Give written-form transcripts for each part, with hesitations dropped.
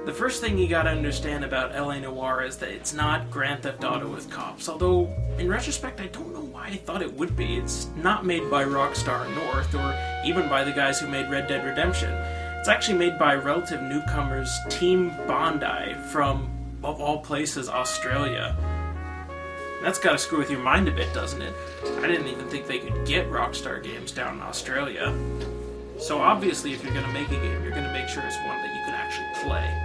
The first thing you gotta understand about LA Noire is that it's not Grand Theft Auto with cops, although, in retrospect, I don't know why I thought it would be. It's not made by Rockstar North, or even by the guys who made Red Dead Redemption. It's actually made by relative newcomers Team Bondi from, of all places, Australia. That's gotta screw with your mind a bit, doesn't it? I didn't even think they could get Rockstar games down in Australia. So obviously, if you're gonna make a game, you're gonna make sure it's one that you can actually play.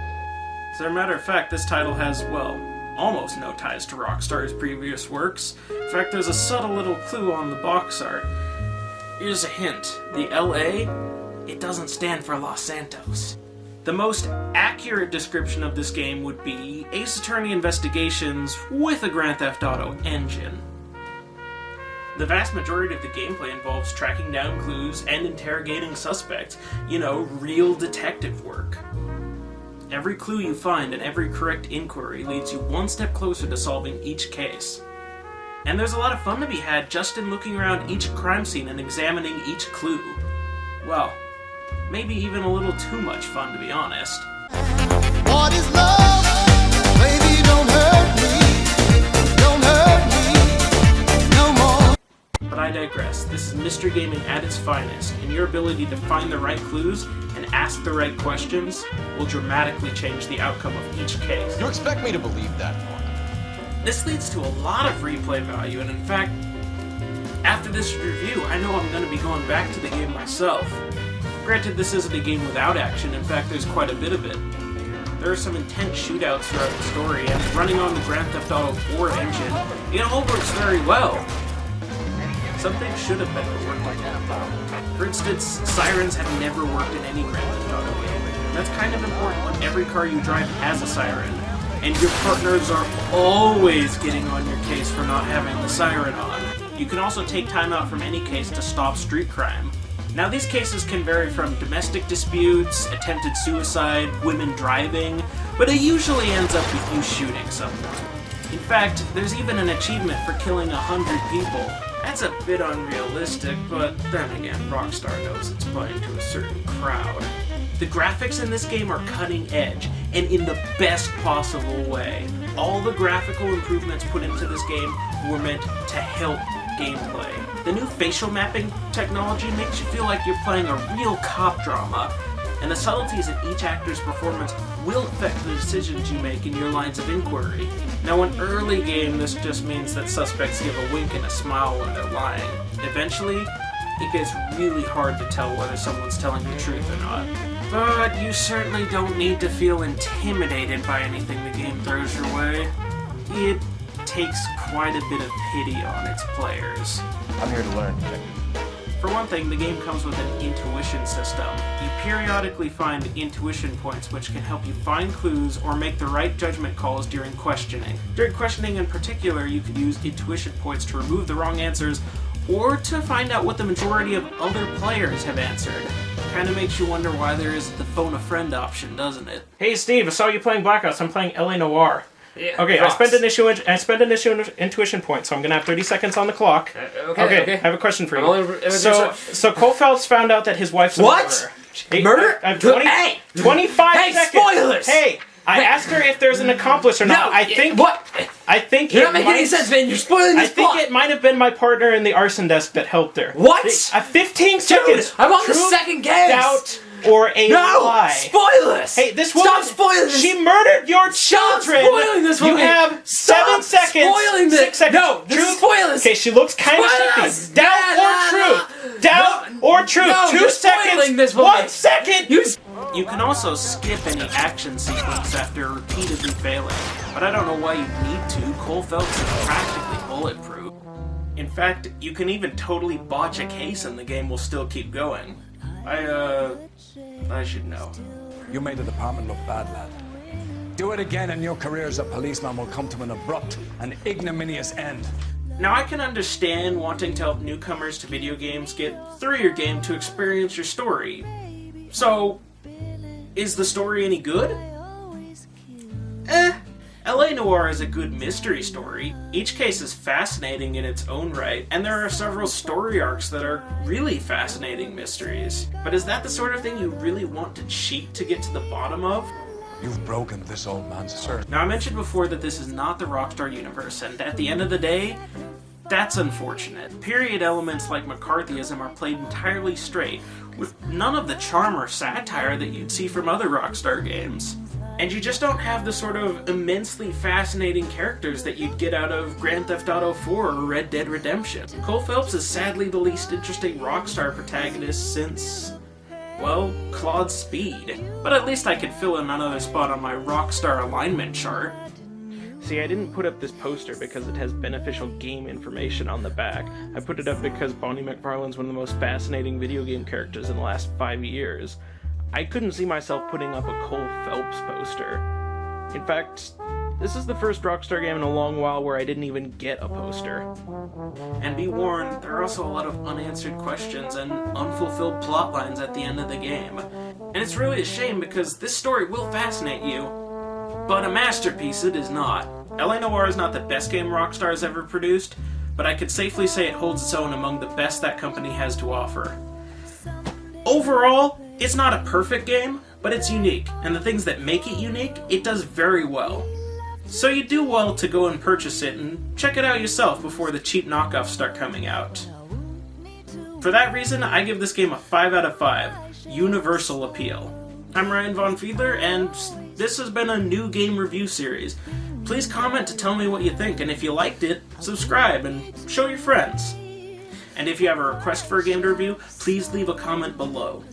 As a matter of fact, this title has, well, almost no ties to Rockstar's previous works. In fact, there's a subtle little clue on the box art. Here's a hint. The LA, it doesn't stand for Los Santos. The most accurate description of this game would be Ace Attorney Investigations with a Grand Theft Auto engine. The vast majority of the gameplay involves tracking down clues and interrogating suspects. You know, real detective work. Every clue you find and every correct inquiry leads you one step closer to solving each case. And there's a lot of fun to be had just in looking around each crime scene and examining each clue. Well, maybe even a little too much fun, to be honest. What is love? Baby, don't hurt me no more. But I digress. This is mystery gaming at its finest, and your ability to find the right clues and ask the right questions will dramatically change the outcome of each case. You expect me to believe that, Noire? This leads to a lot of replay value, and in fact, after this review, I know I'm going to be going back to the game myself. Granted, this isn't a game without action. In fact, there's quite a bit of it. There are some intense shootouts throughout the story, and running on the Grand Theft Auto 4 engine, it all works very well. Some things should have been working. For instance, sirens have never worked in any Grand Theft Auto game. And that's kind of important when every car you drive has a siren, and your partners are always getting on your case for not having the siren on. You can also take time out from any case to stop street crime. Now, these cases can vary from domestic disputes, attempted suicide, women driving, but it usually ends up with you shooting someone. In fact, there's even an achievement for killing 100 people. That's a bit unrealistic, but then again, Rockstar knows it's playing to a certain crowd. The graphics in this game are cutting edge, and in the best possible way. All the graphical improvements put into this game were meant to help gameplay. The new facial mapping technology makes you feel like you're playing a real cop drama, and the subtleties in each actor's performance will affect the decisions you make in your lines of inquiry. Now, in early game, this just means that suspects give a wink and a smile when they're lying. Eventually, it gets really hard to tell whether someone's telling the truth or not. But you certainly don't need to feel intimidated by anything the game throws your way. It takes quite a bit of pity on its players. I'm here to learn, Detective. For one thing, the game comes with an intuition system. You periodically find intuition points which can help you find clues or make the right judgment calls during questioning. During questioning in particular, you could use intuition points to remove the wrong answers or to find out what the majority of other players have answered. Kind of makes you wonder why there isn't the phone a friend option, doesn't it? Hey Steve, I saw you playing Blackouts. I'm playing LA Noire. Yeah, okay, I spent an intuition point, so I'm gonna have 30 seconds on the clock. Okay. I have a question for you. So Cole Phelps found out that his wife's a murderer. Murder? I have 25 seconds. Spoilers! Hey, I asked her if there's an accomplice or not. No, I think You're not making any sense, man. You're spoiling this plot. I think it might have been my partner in the arson desk that helped her. What? 15 seconds. Dude, I'm on the second game. Doubt or a lie. Spoilers! Hey, this woman. Stop spoiling this! She murdered your children! Stop spoiling this You have 7 seconds! Spoiling this! 6 seconds! No, this is spoilers! Okay, she looks kind of shifty. Doubt or truth? Doubt or truth? No, 2 you're seconds! spoiling this woman. 1 second! You can also skip any action sequence after repeatedly failing, but I don't know why you'd need to. Cole Phelps is practically bulletproof. In fact, you can even totally botch a case and the game will still keep going. I should know. You made the department look bad, lad. Do it again and your career as a policeman will come to an abrupt and ignominious end. Now, I can understand wanting to help newcomers to video games get through your game to experience your story. So, is the story any good? LA Noire is a good mystery story. Each case is fascinating in its own right, and there are several story arcs that are really fascinating mysteries. But is that the sort of thing you really want to cheat to get to the bottom of? You've broken this old man's heart. Now, I mentioned before that this is not the Rockstar universe, and at the end of the day, that's unfortunate. Period elements like McCarthyism are played entirely straight, with none of the charm or satire that you'd see from other Rockstar games. And you just don't have the sort of immensely fascinating characters that you'd get out of Grand Theft Auto 4 or Red Dead Redemption. Cole Phelps is sadly the least interesting Rockstar protagonist since, well, Claude Speed. But at least I could fill in another spot on my Rockstar alignment chart. See, I didn't put up this poster because it has beneficial game information on the back. I put it up because Bonnie McFarlane's one of the most fascinating video game characters in the last 5 years. I couldn't see myself putting up a Cole Phelps poster. In fact, this is the first Rockstar game in a long while where I didn't even get a poster. And be warned, there are also a lot of unanswered questions and unfulfilled plot lines at the end of the game. And it's really a shame because this story will fascinate you, but a masterpiece it is not. LA Noire is not the best game Rockstar has ever produced, but I could safely say it holds its own among the best that company has to offer. Overall, it's not a perfect game, but it's unique, and the things that make it unique, it does very well. So you do well to go and purchase it and check it out yourself before the cheap knockoffs start coming out. For that reason, I give this game a 5 out of 5. Universal appeal. I'm Ryan Von Fiedler, and this has been a new game review series. Please comment to tell me what you think, and if you liked it, subscribe and show your friends. And if you have a request for a game to review, please leave a comment below.